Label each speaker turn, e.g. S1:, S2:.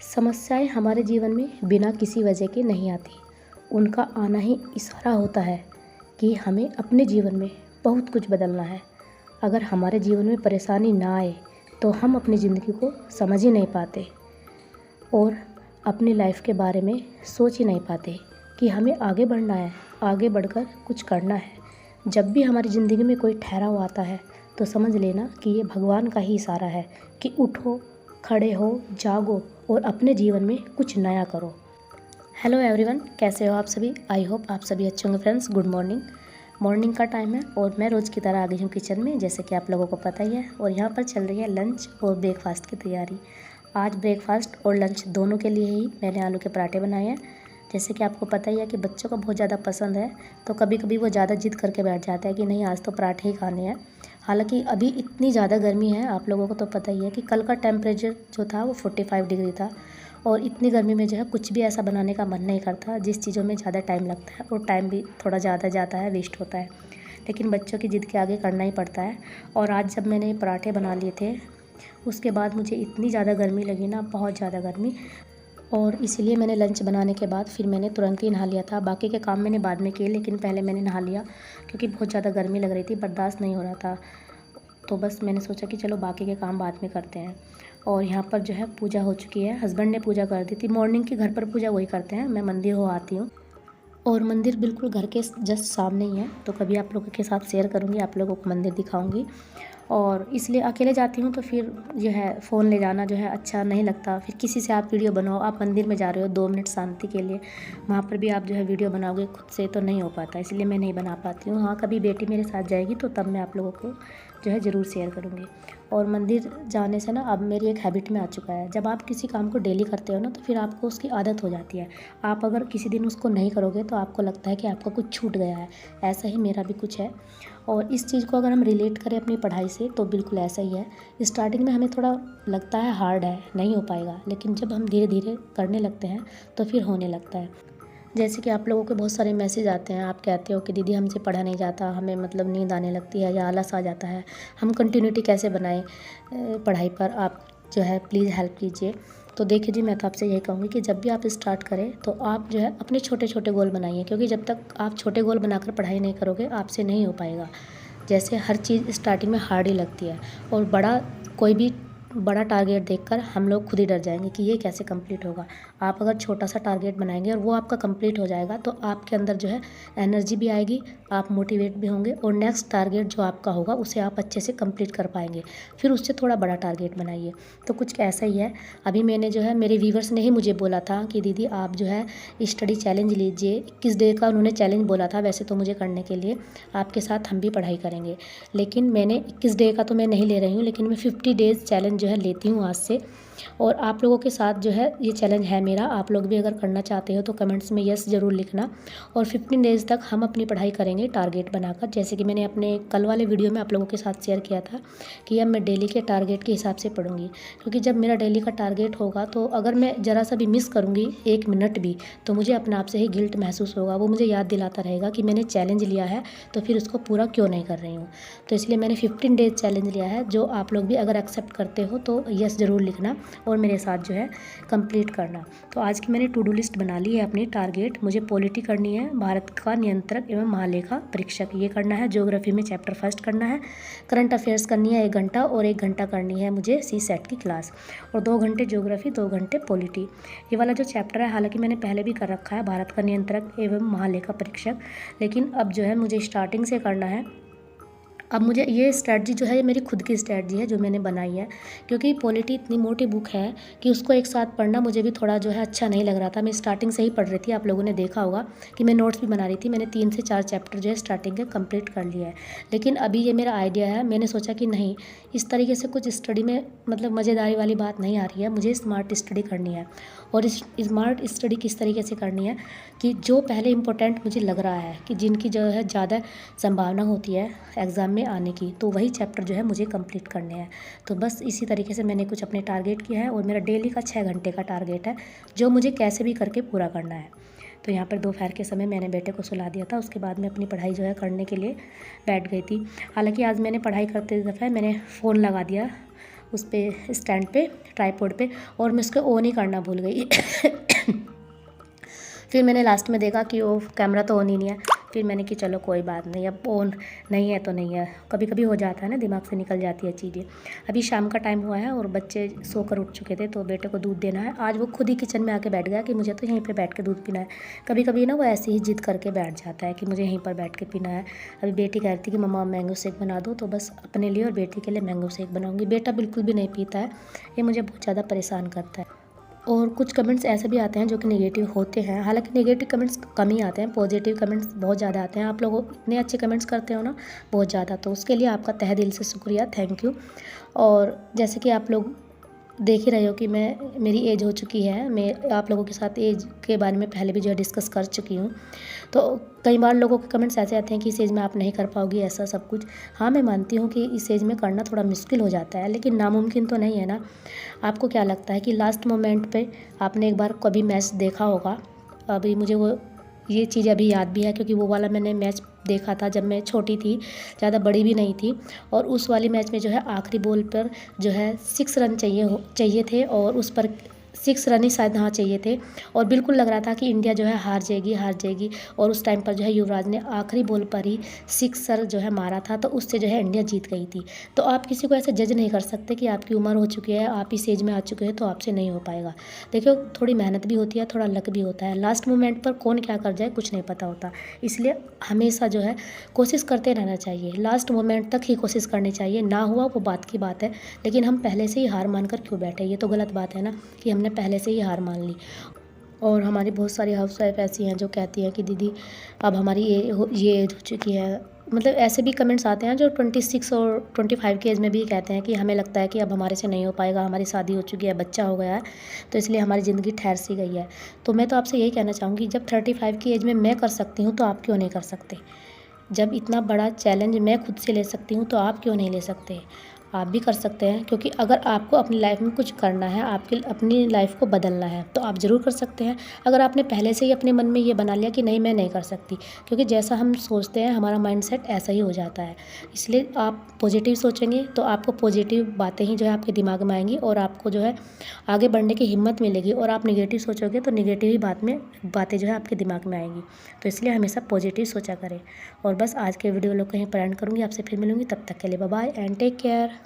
S1: समस्याएं हमारे जीवन में बिना किसी वजह के नहीं आती। उनका आना ही इशारा होता है कि हमें अपने जीवन में बहुत कुछ बदलना है। अगर हमारे जीवन में परेशानी ना आए तो हम अपनी ज़िंदगी को समझ ही नहीं पाते और अपनी लाइफ के बारे में सोच ही नहीं पाते कि हमें आगे बढ़ना है, आगे बढ़कर कुछ करना है। जब भी हमारी ज़िंदगी में कोई ठहराव आता है तो समझ लेना कि ये भगवान का ही इशारा है कि उठो, खड़े हो, जागो और अपने जीवन में कुछ नया करो। हेलो एवरीवन, कैसे हो आप सभी? आई होप आप सभी अच्छे होंगे। फ्रेंड्स, गुड मॉर्निंग का टाइम है और मैं रोज़ की तरह आ गई हूँ किचन में, जैसे कि आप लोगों को पता ही है। और यहाँ पर चल रही है लंच और ब्रेकफास्ट की तैयारी। आज ब्रेकफास्ट और लंच दोनों के लिए ही मैंने आलू के पराठे बनाए हैं। जैसे कि आपको पता ही है कि बच्चों को बहुत ज़्यादा पसंद है, तो कभी कभी वो ज़्यादा जिद करके बैठ जाता है कि नहीं आज तो पराठे ही खाने हैं। हालांकि अभी इतनी ज़्यादा गर्मी है, आप लोगों को तो पता ही है कि कल का टेम्परेचर जो था वो 45 डिग्री था। और इतनी गर्मी में जो है कुछ भी ऐसा बनाने का मन नहीं करता जिस चीज़ों में ज़्यादा टाइम लगता है, और टाइम भी थोड़ा ज़्यादा जाता है, वेस्ट होता है। लेकिन बच्चों की ज़िद के आगे करना ही पड़ता है। और आज जब मैंने पराठे बना लिए थे उसके बाद मुझे इतनी ज़्यादा गर्मी लगी ना, बहुत ज़्यादा गर्मी। और इसीलिए मैंने लंच बनाने के बाद फिर मैंने तुरंत ही नहा लिया था। बाकी के काम मैंने बाद में किए, लेकिन पहले मैंने नहा लिया क्योंकि बहुत ज़्यादा गर्मी लग रही थी, बर्दाश्त नहीं हो रहा था। तो बस मैंने सोचा कि चलो बाकी के काम बाद में करते हैं। और यहाँ पर जो है पूजा हो चुकी है, हस्बैंड ने पूजा कर दी थी। मॉर्निंग की घर पर पूजा वही करते हैं, मैं मंदिर हो आती हूँ और मंदिर बिल्कुल घर के जस्ट सामने ही है। तो कभी आप लोगों के साथ शेयर करूँगी, आप लोगों को मंदिर दिखाऊँगी। और इसलिए अकेले जाती हूँ तो फिर जो है फ़ोन ले जाना जो है अच्छा नहीं लगता। फिर किसी से आप वीडियो बनाओ, आप मंदिर में जा रहे हो 2 मिनट शांति के लिए, वहाँ पर भी आप जो है वीडियो बनाओगे खुद से तो नहीं हो पाता, इसलिए मैं नहीं बना पाती हूँ। हाँ, कभी बेटी मेरे साथ जाएगी तो तब मैं आप लोगों को जो है ज़रूर शेयर करूँगी। और मंदिर जाने से ना अब मेरी एक हैबिट में आ चुका है, जब आप किसी काम को डेली करते हो ना तो फिर आपको उसकी आदत हो जाती है। आप अगर किसी दिन उसको नहीं करोगे तो आपको लगता है कि आपका कुछ छूट गया है। ऐसा ही मेरा भी कुछ है। और इस चीज़ को अगर हम रिलेट करें अपनी पढ़ाई से तो बिल्कुल ऐसा ही है। स्टार्टिंग में हमें थोड़ा लगता है हार्ड है, नहीं हो पाएगा, लेकिन जब हम धीरे धीरे करने लगते हैं तो फिर होने लगता है। जैसे कि आप लोगों के बहुत सारे मैसेज आते हैं, आप कहते हो कि दीदी हमसे पढ़ा नहीं जाता, हमें मतलब नींद आने लगती है या आलस आ जाता है, हम कंटिन्यूटी कैसे बनाएं पढ़ाई पर, आप जो है प्लीज़ हेल्प कीजिए। तो देखिए जी, मैं तो आपसे यही कहूँगी कि जब भी आप स्टार्ट करें तो आप जो है अपने छोटे छोटे गोल बनाइए, क्योंकि जब तक आप छोटे गोल बनाकर पढ़ाई नहीं करोगे आपसे नहीं हो पाएगा। जैसे हर चीज़ स्टार्टिंग में हार्ड ही लगती है, और कोई भी बड़ा टारगेट देखकर हम लोग खुद ही डर जाएंगे कि ये कैसे कंप्लीट होगा। आप अगर छोटा सा टारगेट बनाएंगे और वो आपका कंप्लीट हो जाएगा तो आपके अंदर जो है एनर्जी भी आएगी, आप मोटिवेट भी होंगे, और नेक्स्ट टारगेट जो आपका होगा उसे आप अच्छे से कंप्लीट कर पाएंगे। फिर उससे थोड़ा बड़ा टारगेट बनाइए। तो कुछ ऐसा ही है। अभी मैंने जो है, मेरे व्यूवर्स ने ही मुझे बोला था कि दीदी आप जो है स्टडी चैलेंज लीजिए। 21 डे का उन्होंने चैलेंज बोला था वैसे तो मुझे करने के लिए, आपके साथ हम भी पढ़ाई करेंगे। लेकिन मैंने 21 डे का तो मैं नहीं ले रही हूँ, लेकिन मैं 50 डेज़ चैलेंज जो है लेती हूँ आज से। और आप लोगों के साथ जो है ये चैलेंज है मेरा। आप लोग भी अगर करना चाहते हो तो कमेंट्स में यस ज़रूर लिखना। और 15 डेज़ तक हम अपनी पढ़ाई करेंगे टारगेट बनाकर, जैसे कि मैंने अपने कल वाले वीडियो में आप लोगों के साथ शेयर किया था कि अब मैं डेली के टारगेट के हिसाब से पढ़ूंगी। क्योंकि जब मेरा डेली का टारगेट होगा तो अगर मैं ज़रा सा भी मिस करूँगी 1 मिनट भी तो मुझे अपने आप से ही गिल्ट महसूस होगा। वो मुझे याद दिलाता रहेगा कि मैंने चैलेंज लिया है तो फिर उसको पूरा क्यों नहीं कर रही हूँ। तो इसलिए मैंने 15 डेज चैलेंज लिया है, जो आप लोग भी अगर एक्सेप्ट करते हो तो यस ज़रूर लिखना और मेरे साथ जो है कंप्लीट करना। तो आज की मैंने टू डू लिस्ट बना ली है अपनी। टारगेट मुझे पॉलिटी करनी है, भारत का नियंत्रक एवं महालेखा परीक्षक ये करना है, ज्योग्राफी में चैप्टर फर्स्ट करना है, करंट अफेयर्स करनी है 1 घंटा, और 1 घंटा करनी है मुझे सी सेट की क्लास, और 2 घंटे ज्योग्राफी, 2 घंटे पॉलिटी। ये वाला जो चैप्टर है हालांकि मैंने पहले भी कर रखा है, भारत का नियंत्रक एवं महालेखा परीक्षक, लेकिन अब जो है मुझे स्टार्टिंग से करना है। अब मुझे ये स्ट्रैटजी जो है ये मेरी खुद की स्ट्रैटजी है जो मैंने बनाई है, क्योंकि पॉलिटी इतनी मोटी बुक है कि उसको एक साथ पढ़ना मुझे भी थोड़ा जो है अच्छा नहीं लग रहा था। मैं स्टार्टिंग से ही पढ़ रही थी, आप लोगों ने देखा होगा कि मैं नोट्स भी बना रही थी। मैंने 3 से 4 चैप्टर जो है स्टार्टिंग के कंप्लीट कर लिया है। लेकिन अभी ये मेरा आइडिया है, मैंने सोचा कि नहीं, इस तरीके से कुछ स्टडी में मतलब मज़ेदारी वाली बात नहीं आ रही है, मुझे स्मार्ट स्टडी करनी है। और इस स्मार्ट स्टडी किस तरीके से करनी है कि जो पहले इम्पोर्टेंट मुझे लग रहा है कि जिनकी जो है ज़्यादा संभावना होती है एग्ज़ाम में आने की, तो वही चैप्टर जो है मुझे कंप्लीट करने हैं। तो बस इसी तरीके से मैंने कुछ अपने टारगेट किया है, और मेरा डेली का 6 घंटे का टारगेट है जो मुझे कैसे भी करके पूरा करना है। तो यहाँ पर दोपहर के समय मैंने बेटे को सुला दिया था, उसके बाद मैं अपनी पढ़ाई जो है करने के लिए बैठ गई थी। हालांकि आज मैंने पढ़ाई करते दफ़े मैंने फ़ोन लगा दिया उस पे स्टैंड पे ट्राईपॉड पे, और मैं उसको ऑन ही करना भूल गई। फिर मैंने लास्ट में देखा कि वो कैमरा तो ऑन ही नहीं है। फिर मैंने कि चलो कोई बात नहीं, अब ऑन नहीं है तो नहीं है, कभी कभी हो जाता है ना, दिमाग से निकल जाती है चीज़ें। अभी शाम का टाइम हुआ है और बच्चे सोकर उठ चुके थे, तो बेटे को दूध देना है। आज वो खुद ही किचन में आके बैठ गया कि मुझे तो यहीं पे बैठ के दूध पीना है। कभी कभी ना वो ऐसे ही जिद करके बैठ जाता है कि मुझे यहीं पर बैठ के पीना है। अभी बेटी कह रही थी कि मम्मा मैंगो शेक बना दो, तो बस अपने लिए और बेटी के लिए मैंगो शेक बनाऊँगी। बेटा बिल्कुल भी नहीं पीता है, ये मुझे बहुत ज़्यादा परेशान करता है। और कुछ कमेंट्स ऐसे भी आते हैं जो कि नेगेटिव होते हैं, हालांकि नेगेटिव कमेंट्स कम ही आते हैं, पॉजिटिव कमेंट्स बहुत ज़्यादा आते हैं। आप लोग इतने अच्छे कमेंट्स करते हो ना, बहुत ज़्यादा, तो उसके लिए आपका तहे दिल से शुक्रिया, थैंक यू। और जैसे कि आप लोग देख ही रहे हो कि मेरी एज हो चुकी है, मैं आप लोगों के साथ एज के बारे में पहले भी जो है डिस्कस कर चुकी हूँ। तो कई बार लोगों के कमेंट्स ऐसे आते हैं कि इस एज में आप नहीं कर पाओगी, ऐसा सब कुछ। हाँ, मैं मानती हूँ कि इस एज में करना थोड़ा मुश्किल हो जाता है, लेकिन नामुमकिन तो नहीं है ना। आपको क्या लगता है कि लास्ट मोमेंट पे आपने एक बार कभी मैच देखा होगा? अभी मुझे वो ये चीज़ अभी याद भी है, क्योंकि वो वाला मैंने मैच देखा था जब मैं छोटी थी, ज़्यादा बड़ी भी नहीं थी। और उस वाली मैच में जो है आखिरी बॉल पर जो है 6 रन चाहिए थे, और उस पर 6 रन ही शायद हाँ चाहिए थे, और बिल्कुल लग रहा था कि इंडिया जो है हार जाएगी। और उस टाइम पर जो है युवराज ने आखिरी बॉल पर ही 6 जो है मारा था, तो उससे जो है इंडिया जीत गई थी। तो आप किसी को ऐसे जज नहीं कर सकते कि आपकी उम्र हो चुकी है, आप इस एज में आ चुके हैं तो आपसे नहीं हो पाएगा। देखियो, थोड़ी मेहनत भी होती है, थोड़ा लक भी होता है, लास्ट मोमेंट पर कौन क्या कर जाए कुछ नहीं पता होता। इसलिए हमेशा जो है कोशिश करते रहना चाहिए, लास्ट मोमेंट तक ही कोशिश करनी चाहिए। ना हुआ वो बात की बात है, लेकिन हम पहले से ही हार मान कर क्यों बैठे? ये तो गलत बात है ना कि हमने पहले से ही हार मान ली। और हमारी बहुत सारी हाउसवाइफ ऐसी हैं जो कहती हैं कि दीदी अब हमारी ये एज हो चुकी है। मतलब ऐसे भी कमेंट्स आते हैं जो 26 और 25 की एज में भी कहते हैं कि हमें लगता है कि अब हमारे से नहीं हो पाएगा, हमारी शादी हो चुकी है, बच्चा हो गया है, तो इसलिए हमारी ज़िंदगी ठहर सी गई है। तो मैं तो आपसे यही कहना चाहूँगी, जब 35 की एज में मैं कर सकती हूँ तो आप क्यों नहीं कर सकते? जब इतना बड़ा चैलेंज मैं खुद से ले सकती हूँ तो आप क्यों नहीं ले सकते? आप भी कर सकते हैं, क्योंकि अगर आपको अपनी लाइफ में कुछ करना है, आपकी अपनी लाइफ को बदलना है, तो आप ज़रूर कर सकते हैं। अगर आपने पहले से ही अपने मन में ये बना लिया कि नहीं मैं नहीं कर सकती, क्योंकि जैसा हम सोचते हैं हमारा माइंडसेट ऐसा ही हो जाता है। इसलिए आप पॉजिटिव सोचेंगे तो आपको पॉजिटिव बातें ही जो है आपके दिमाग में आएंगी, और आपको जो है आगे बढ़ने की हिम्मत मिलेगी। और आप निगेटिव सोचोगे तो निगेटिव ही बातें जो है आपके दिमाग में आएंगी। तो इसलिए हमेशा पॉजिटिव सोचा करें। और बस आज के वीडियो लोग कहीं पर एंड करूँगी, आपसे फिर मिलूँगी, तब तक के लिए bye bye and take care.